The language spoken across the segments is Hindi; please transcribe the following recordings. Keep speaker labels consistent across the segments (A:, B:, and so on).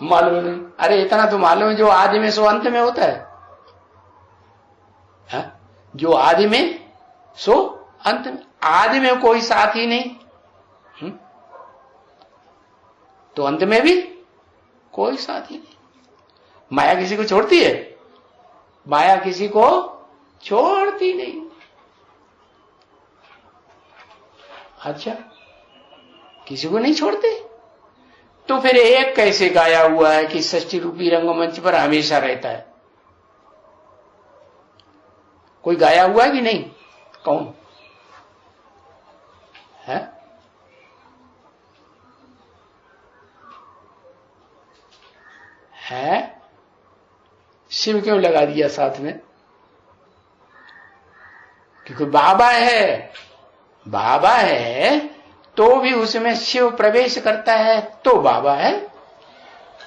A: मालूम नहीं। अरे इतना तो मालूम है, जो आदि में सो अंत में होता है। हा? जो आदि में सो अंत में। आदि में कोई साथी नहीं, तो अंत में भी कोई साथी नहीं। माया किसी को छोड़ती है? माया किसी को छोड़ती नहीं। अच्छा, किसी को नहीं छोड़ते, तो फिर एक कैसे गाया हुआ है कि षष्ठी रूपी रंगमंच पर हमेशा रहता है? कोई गाया हुआ है कि नहीं? कौन है? शिव क्यों लगा दिया साथ में? क्योंकि बाबा है, बाबा है तो भी उसमें शिव प्रवेश करता है तो बाबा है।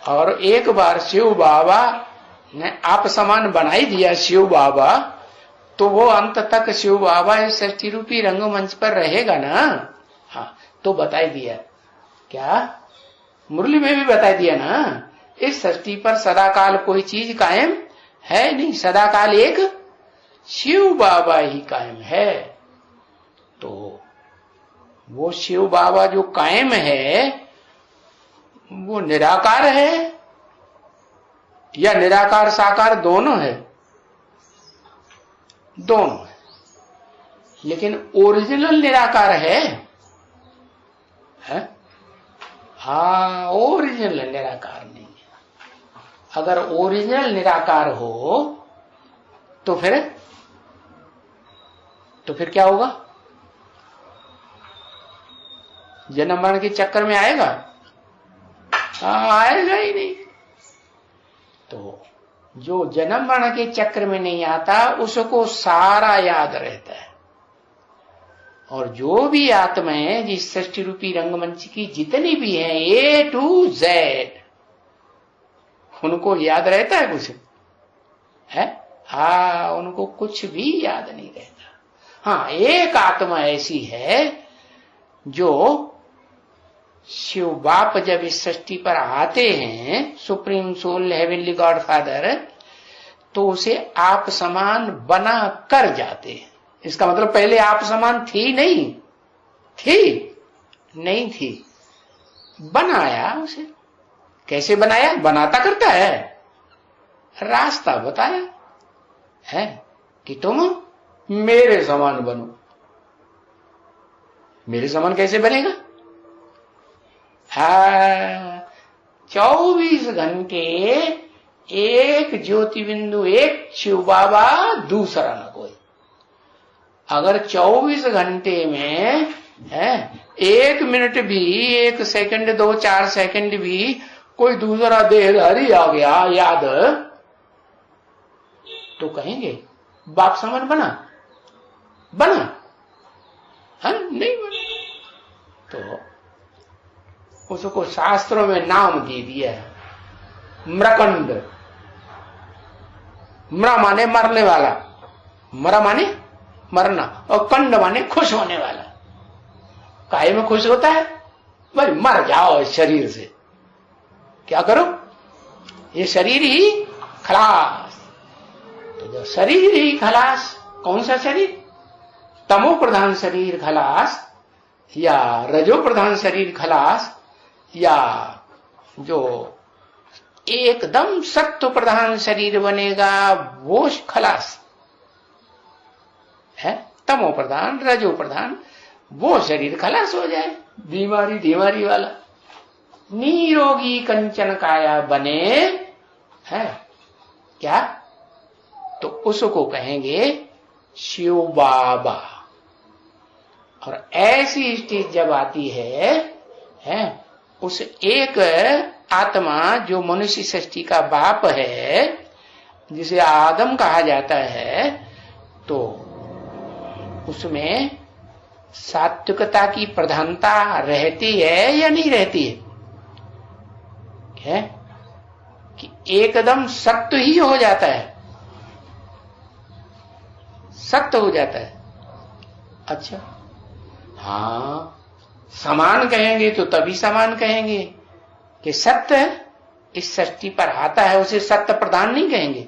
A: और एक बार शिव बाबा ने आप समान बना ही दिया शिव बाबा, तो वो अंत तक शिव बाबा इस षष्ठी रूपी रंगमंच पर रहेगा ना। हाँ, तो बता दिया क्या? मुरली में भी बता दिया ना, इस षष्ठी पर सदाकाल कोई चीज कायम है नहीं, सदाकाल एक शिव बाबा ही कायम है। तो वो शिव बाबा जो कायम है वो निराकार है या निराकार साकार दोनों है? दोनों है, लेकिन ओरिजिनल निराकार है? हाँ, ओरिजिनल निराकार नहीं है। अगर ओरिजिनल निराकार हो तो फिर क्या होगा? जन्म मरण के चक्कर में आएगा? आएगा ही नहीं। तो जो जन्म मरण के चक्कर में नहीं आता उसको सारा याद रहता है। और जो भी आत्माएं जिस षष्ठी रूपी रंगमंच की जितनी भी हैं A to Z, उनको याद रहता है कुछ है? उनको कुछ भी याद नहीं रहता। हाँ, एक आत्मा ऐसी है जो शिव बाप जब इस सृष्टि पर आते हैं, supreme soul heavenly God father, तो उसे आप समान बना कर जाते हैं। इसका मतलब पहले आप समान थी नहीं थी, बनाया उसे। कैसे बनाया? बनाता करता है, रास्ता बताया है कि तुम मेरे समान बनो। मेरे समान कैसे बनेगा? 24 घंटे एक ज्योति बिंदु, एक शिव बाबा, दूसरा न कोई। अगर 24 घंटे में 1 मिनट भी, 1 सेकंड, 2-4 सेकंड भी कोई दूसरा देहधारी आ गया याद, तो कहेंगे बाप समान बना? नहीं बना। तो उसको शास्त्रों में नाम दे दिया है म्रकंड। म्र माने मरने वाला, मरा माने मरना, और कंड माने खुश होने वाला। काहे में खुश होता है? भाई मर जाओ इस शरीर से, क्या करो? ये शरीर ही खलास। तो जो शरीर ही खलास, कौन सा शरीर? तमो प्रधान शरीर खलास, या रजो प्रधान शरीर खलास, या जो एकदम सत्व प्रधान शरीर बनेगा वो खलास है। तमो प्रधान, रजो प्रधान, वो शरीर खलास हो जाए, बीमारी वाला। निरोगी कंचन काया बने है क्या? तो उसको कहेंगे शिव बाबा। और ऐसी स्टेज जब आती है उस एक आत्मा जो मनुष्य सृष्टि का बाप है, जिसे आदम कहा जाता है, तो उसमें सात्विकता की प्रधानता रहती है या नहीं रहती है? कि एकदम सत्य ही हो जाता है, सत्य हो जाता है। अच्छा, हाँ, समान कहेंगे तो तभी समान कहेंगे कि सत्य इस सृष्टि पर आता है, उसे सत्य प्रधान नहीं कहेंगे।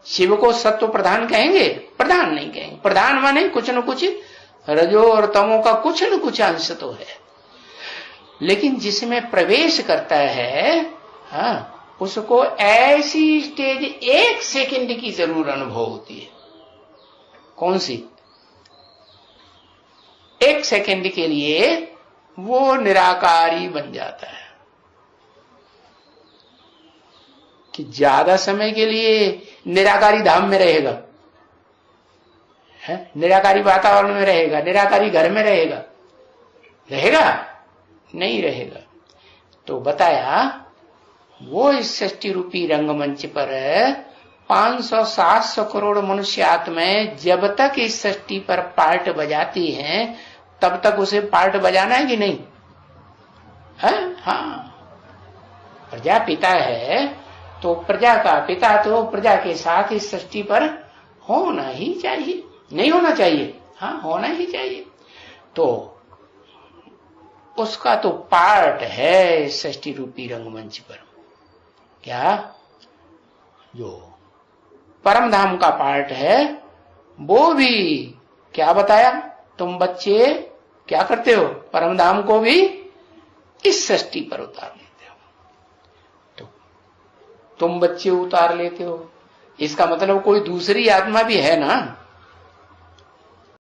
A: शिव को सत्व प्रधान कहेंगे, प्रधान नहीं कहेंगे। प्रधान माने कुछ न कुछ रजो और तमो का कुछ न कुछ अंश तो है, लेकिन जिसमें प्रवेश करता है उसको ऐसी स्टेज 1 सेकंड की जरूर अनुभव होती है। कौन सी? 1 सेकंड के लिए वो निराकारी बन जाता है कि ज्यादा समय के लिए निराकारी धाम में रहेगा, है? निराकारी वातावरण में रहेगा, निराकारी घर में रहेगा, रहेगा नहीं रहेगा। तो बताया वो इस सृष्टि रूपी रंगमंच पर 500-700 करोड़ मनुष्य आत्माएं जब तक इस सृष्टि पर पार्ट बजाती हैं तब तक उसे पार्ट बजाना है कि नहीं है? हाँ, प्रजा पिता है तो प्रजा का पिता तो प्रजा के साथ इस सृष्टि पर होना ही चाहिए, नहीं होना चाहिए? हाँ, होना ही चाहिए। तो उसका तो पार्ट है सृष्टि रूपी रंगमंच पर। क्या? जो परम धाम का पार्ट है वो भी क्या बताया? तुम बच्चे क्या करते हो? परम धाम को भी इस सृष्टि पर उतार लेते हो। तो तुम बच्चे उतार लेते हो, इसका मतलब कोई दूसरी आत्मा भी है ना,